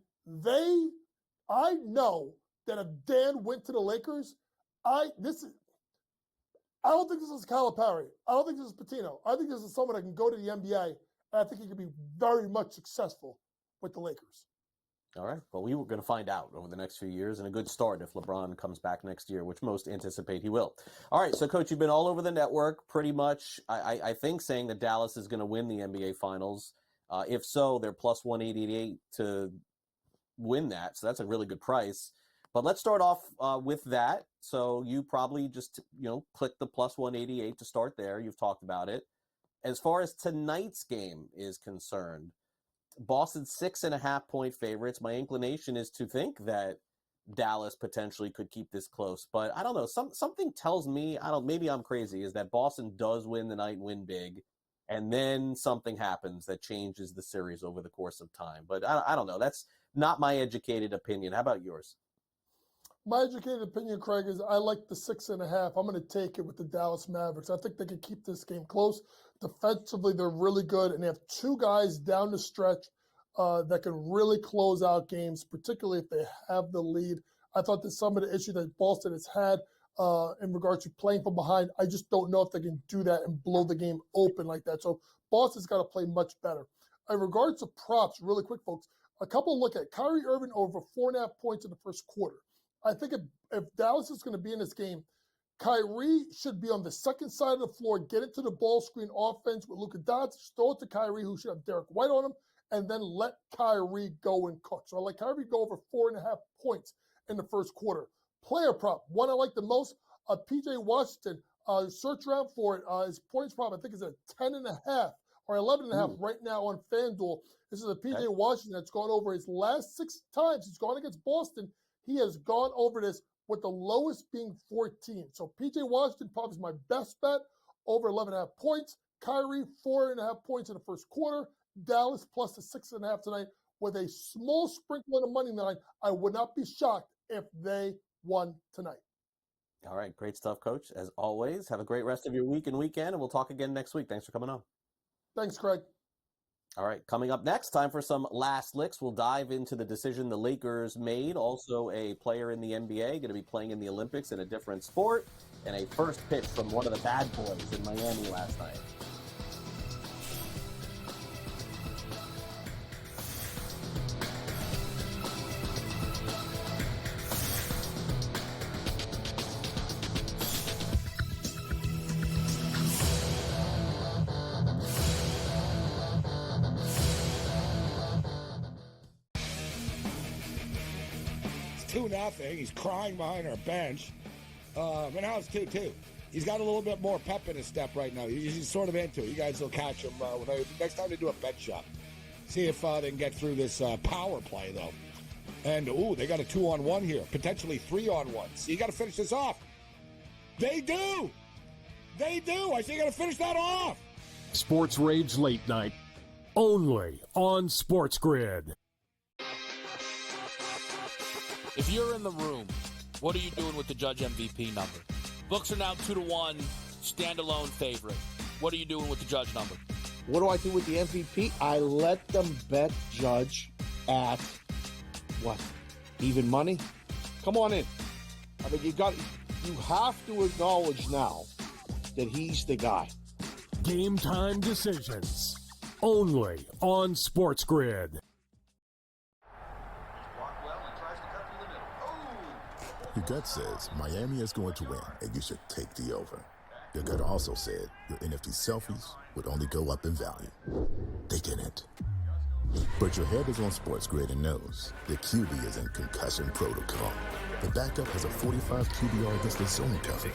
I know that if Dan went to the Lakers, I don't think this is Calipari. I don't think this is Pitino. I think this is someone that can go to the NBA, and I think he could be very much successful with the Lakers. All right. Well, we were going to find out over the next few years, and a good start if LeBron comes back next year, which most anticipate he will. All right. So, Coach, you've been all over the network pretty much, I think, saying that Dallas is going to win the NBA Finals. If so, they're plus 188 to win that. So that's a really good price. But let's start off with that. So you probably just, click the plus 188 to start there. You've talked about it. As far as tonight's game is concerned, Boston's 6.5-point favorites. My inclination is to think that Dallas potentially could keep this close. But I don't know. Something tells me, maybe I'm crazy, is that Boston does win the night and win big. and then something happens that changes the series over the course of time. But I don't know. That's not my educated opinion. How about yours? My educated opinion, Craig, is I like the 6.5. I'm going to take it with the Dallas Mavericks. I think they can keep this game close. Defensively, they're really good, and they have two guys down the stretch that can really close out games, particularly if they have the lead. I thought that some of the issues that Boston has had in regards to playing from behind, I just don't know if they can do that and blow the game open like that. So Boston's got to play much better. In regards to props, really quick, folks, a couple look at Kyrie Irving over 4.5 points in the first quarter. I think if Dallas is going to be in this game, Kyrie should be on the second side of the floor, get into the ball screen offense with Luka Doncic, throw it to Kyrie, who should have Derek White on him, and then let Kyrie go and cook. So I like Kyrie go over 4.5 points in the first quarter. Player prop, one I like the most, P.J. Washington. Search around for it. His points prop, I think, is at 10.5 or 11.5 right now on FanDuel. This is a P.J. Washington that's gone over his last 6 times. He's gone against Boston. He has gone over this with the lowest being 14. So P.J. Washington probably is my best bet, over 11.5 points. Kyrie, 4.5 points in the first quarter. Dallas plus the 6.5 tonight with a small sprinkle in the money line. I would not be shocked if they won tonight. All right. Great stuff, Coach. As always, have a great rest of your week and weekend, and we'll talk again next week. Thanks for coming on. Thanks, Craig. All right, coming up next, time for some last licks. We'll dive into the decision the Lakers made. Also, a player in the NBA going to be playing in the Olympics in a different sport, and a first pitch from one of the bad boys in Miami last night. It's 2-0. He's crying behind our bench. And now it's 2-2. He's got a little bit more pep in his step right now. He's sort of into it. You guys will catch him next time they do a bet shop. See if they can get through this power play, though. And, they got a 2-on-1 here. Potentially 3-on-1. So you got to finish this off. They do. They do. I say you got to finish that off. Sports Rage Late Night, only on SportsGrid. If you're in the room, what are you doing with the Judge MVP number? Books are now 2-1, standalone favorite. What are you doing with the Judge number? What do I do with the MVP? I let them bet Judge at what? Even money? Come on in. I mean, you have to acknowledge now that he's the guy. Game time decisions, only on SportsGrid. Your gut says Miami is going to win, and you should take the over. Your gut also said your NFT selfies would only go up in value. They didn't. But your head is on SportsGrid and knows the QB is in concussion protocol. The backup has a 45 QBR against the zone coverage.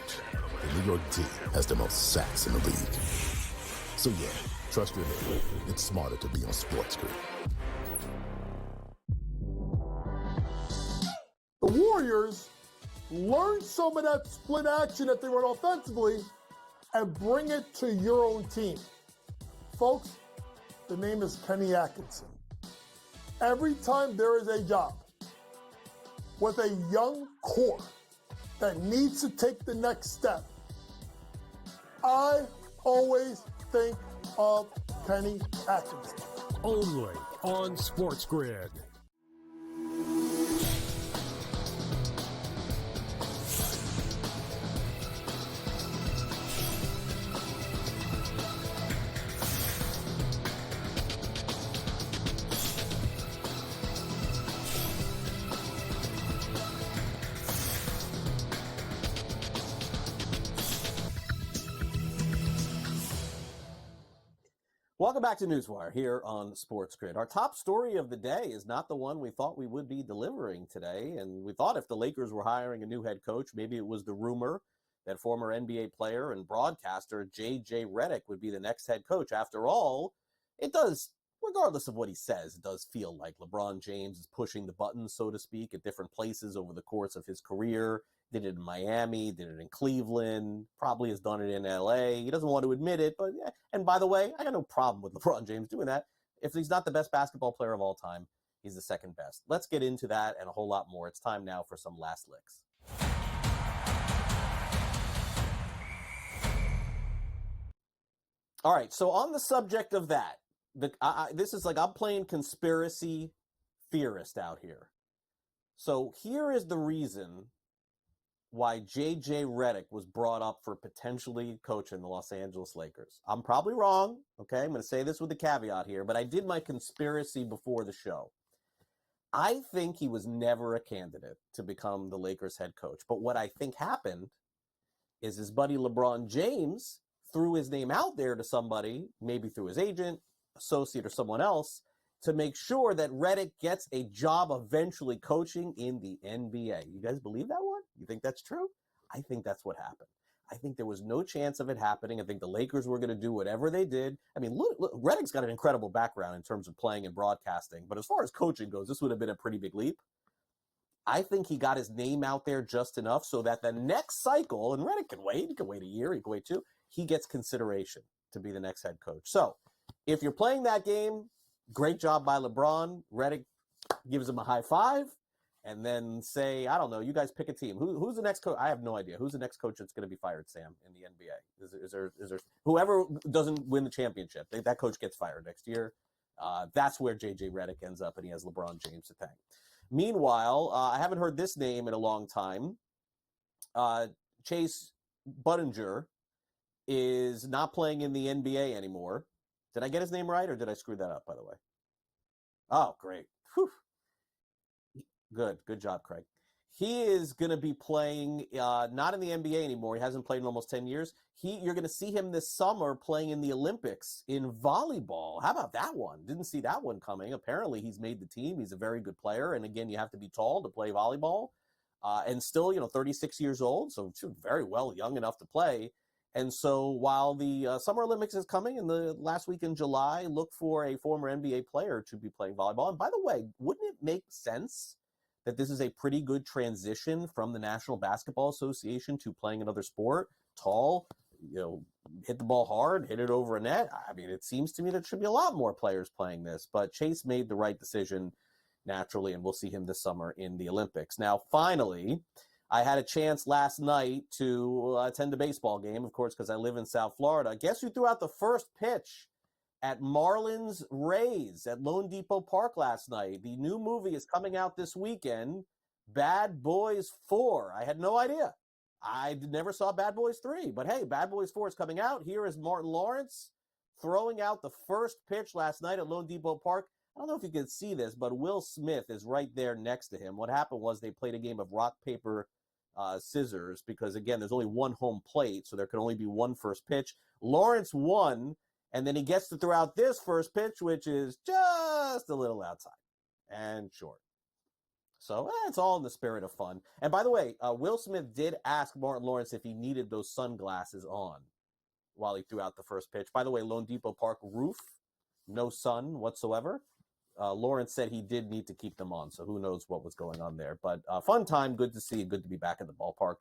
The New York D has the most sacks in the league. So yeah, trust your head. It's smarter to be on SportsGrid. The Warriors learn some of that split action that they run offensively and bring it to your own team. Folks, the name is Kenny Atkinson. Every time there is a job with a young core that needs to take the next step, I always think of Kenny Atkinson. Only on SportsGrid. Welcome back to NewsWire here on SportsGrid. Our top story of the day is not the one we thought we would be delivering today. And we thought if the Lakers were hiring a new head coach, maybe it was the rumor that former NBA player and broadcaster J.J. Redick would be the next head coach. After all, it does, regardless of what he says, it does feel like LeBron James is pushing the buttons, so to speak, at different places over the course of his career. Did it in Miami, did it in Cleveland, probably has done it in LA. He doesn't want to admit it, but yeah. And by the way, I got no problem with LeBron James doing that. If he's not the best basketball player of all time, he's the second best. Let's get into that and a whole lot more. It's time now for some last licks. All right, so on the subject of that, this is like I'm playing conspiracy theorist out here. So here is the reason why J.J. Redick was brought up for potentially coaching the Los Angeles Lakers. I'm probably wrong, okay? I'm going to say this with a caveat here, but I did my conspiracy before the show. I think he was never a candidate to become the Lakers head coach. But what I think happened is his buddy LeBron James threw his name out there to somebody, maybe through his agent, associate, or someone else, to make sure that Redick gets a job eventually coaching in the NBA. You guys believe that one? You think that's true? I think that's what happened. I think there was no chance of it happening. I think the Lakers were going to do whatever they did. I mean, look, Redick's got an incredible background in terms of playing and broadcasting, but as far as coaching goes, this would have been a pretty big leap. I think he got his name out there just enough so that the next cycle, and Redick can wait, he can wait a year, he can wait two, he gets consideration to be the next head coach. So if you're playing that game, great job by LeBron. Redick gives him a high five. And then say, I don't know, you guys pick a team. Who's the next coach? I have no idea. Who's the next coach that's going to be fired, Sam, in the NBA? Is there whoever doesn't win the championship, that coach gets fired next year. That's where J.J. Redick ends up, and he has LeBron James to thank. Meanwhile, I haven't heard this name in a long time. Chase Budinger is not playing in the NBA anymore. Did I get his name right, or did I screw that up, by the way? Oh, great. Whew. Good job, Craig. He is going to be playing not in the NBA anymore. He hasn't played in almost 10 years. You're going to see him this summer playing in the Olympics in volleyball. How about that one? Didn't see that one coming. Apparently, he's made the team. He's a very good player. And again, you have to be tall to play volleyball. And still, 36 years old, so very well young enough to play. And so while the Summer Olympics is coming in the last week in July, look for a former NBA player to be playing volleyball. And by the way, wouldn't it make sense that this is a pretty good transition from the National Basketball Association to playing another sport? Tall, hit the ball hard, hit it over a net. I mean, it seems to me there should be a lot more players playing this, but Chase made the right decision naturally, and we'll see him this summer in the Olympics. Now, finally, I had a chance last night to attend a baseball game, of course, because I live in South Florida. Guess who threw out the first pitch at Marlins Rays at Lone Depot Park last night? The new movie is coming out this weekend, Bad Boys 4. I had no idea. I never saw Bad Boys 3, but hey, Bad Boys 4 is coming out. Here is Martin Lawrence throwing out the first pitch last night at Lone Depot Park. I don't know if you can see this, but Will Smith is right there next to him. What happened was they played a game of rock, paper, scissors because, again, there's only one home plate, so there can only be one first pitch. Lawrence won. And then he gets to throw out this first pitch, which is just a little outside and short. So it's all in the spirit of fun. And by the way, Will Smith did ask Martin Lawrence if he needed those sunglasses on while he threw out the first pitch. By the way, Lone Depot Park roof, no sun whatsoever. Lawrence said he did need to keep them on, so who knows what was going on there. But fun time, good to see, good to be back in the ballpark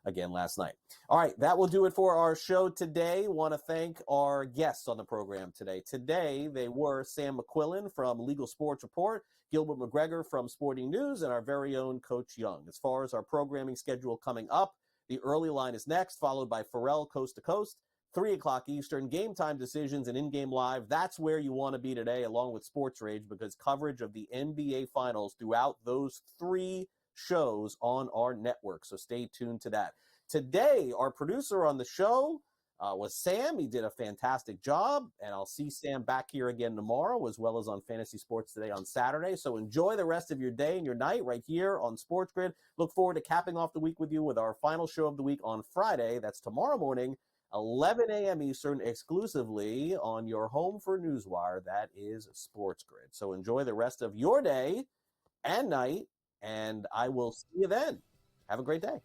again last night. All right, that will do it for our show today. Want to thank our guests on the program today. Today, they were Sam McQuillan from Legal Sports Report, Gilbert McGregor from Sporting News, and our very own Coach Young. As far as our programming schedule coming up, the early line is next, followed by Pharrell Coast to Coast, 3 o'clock Eastern, Game Time Decisions and In-Game Live. That's where you want to be today, along with Sports Rage, because coverage of the NBA Finals throughout those 3 shows on our network, so stay tuned to that. Today, our producer on the show was Sam. He did a fantastic job, and I'll see Sam back here again tomorrow, as well as on Fantasy Sports Today on Saturday. So enjoy the rest of your day and your night right here on SportsGrid. Look forward to capping off the week with you with our final show of the week on Friday. That's tomorrow morning, 11 a.m. Eastern, exclusively on your home for NewsWire. That is SportsGrid. So enjoy the rest of your day and night, and I will see you then. Have a great day.